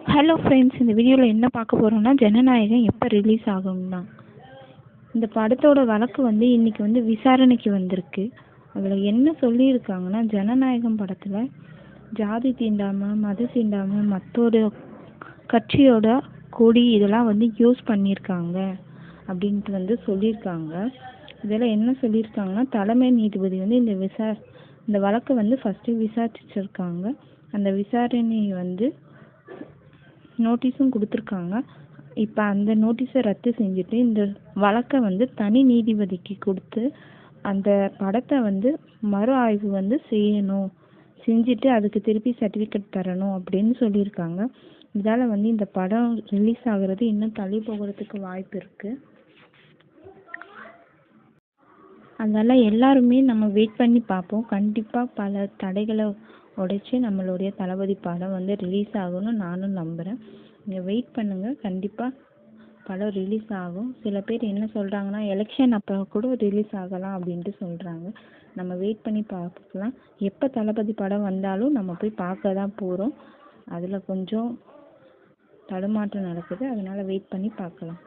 Hello friends, இந்த வீடியோவில் என்ன பார்க்க போகிறோம்னா ஜனநாயகம் எப்போ ரிலீஸ் ஆகும்னா இந்த படத்தோட வழக்கு இன்றைக்கி விசாரணைக்கு வந்திருக்கு. அதில் என்ன சொல்லியிருக்காங்கன்னா, ஜனநாயகம் படத்தில் ஜாதி தீண்டாமல் மத தீண்டாமல் மற்றொரு கட்சியோட கொடி இதெல்லாம் யூஸ் பண்ணியிருக்காங்க அப்படின்ட்டு சொல்லியிருக்காங்க. இதில் என்ன சொல்லியிருக்காங்கன்னா, தலைமை நீதிபதி இந்த வழக்கை ஃபஸ்ட்டு விசாரிச்சிருக்காங்க. அந்த விசாரணை நோட்டீஸும் கொடுத்துருக்காங்க. இப்போ அந்த நோட்டீஸை ரத்து செஞ்சுட்டு இந்த வழக்கை தனி நீதிபதிக்கு கொடுத்து அந்த படத்தை மறு ஆய்வு செய்யணும், செஞ்சுட்டு அதுக்கு திருப்பி சர்டிஃபிகேட் தரணும் அப்படின்னு சொல்லியிருக்காங்க. இதால் இந்த படம் ரிலீஸ் ஆகிறது இன்னும் தள்ளி போகிறதுக்கு வாய்ப்பு இருக்குது. அதனால் எல்லாருமே நம்ம வெயிட் பண்ணி பார்ப்போம். கண்டிப்பாக பல தடைகளை உடைச்சி நம்மளுடைய தளபதி படம் ரிலீஸ் ஆகும்னு நானும் நம்புகிறேன். நீங்கள் வெயிட் பண்ணுங்கள், கண்டிப்பாக படம் ரிலீஸ் ஆகும். சில பேர் என்ன சொல்கிறாங்கன்னா, எலெக்ஷன் அப்போ கூட ரிலீஸ் ஆகலாம் அப்படின்ட்டு சொல்கிறாங்க. நம்ம வெயிட் பண்ணி பார்க்கலாம். எப்போ தளபதி படம் வந்தாலும் நம்ம போய் பார்க்க தான் போகிறோம். அதில் கொஞ்சம் தடுமாற்றம் நடக்குது, அதனால் வெயிட் பண்ணி பார்க்கலாம்.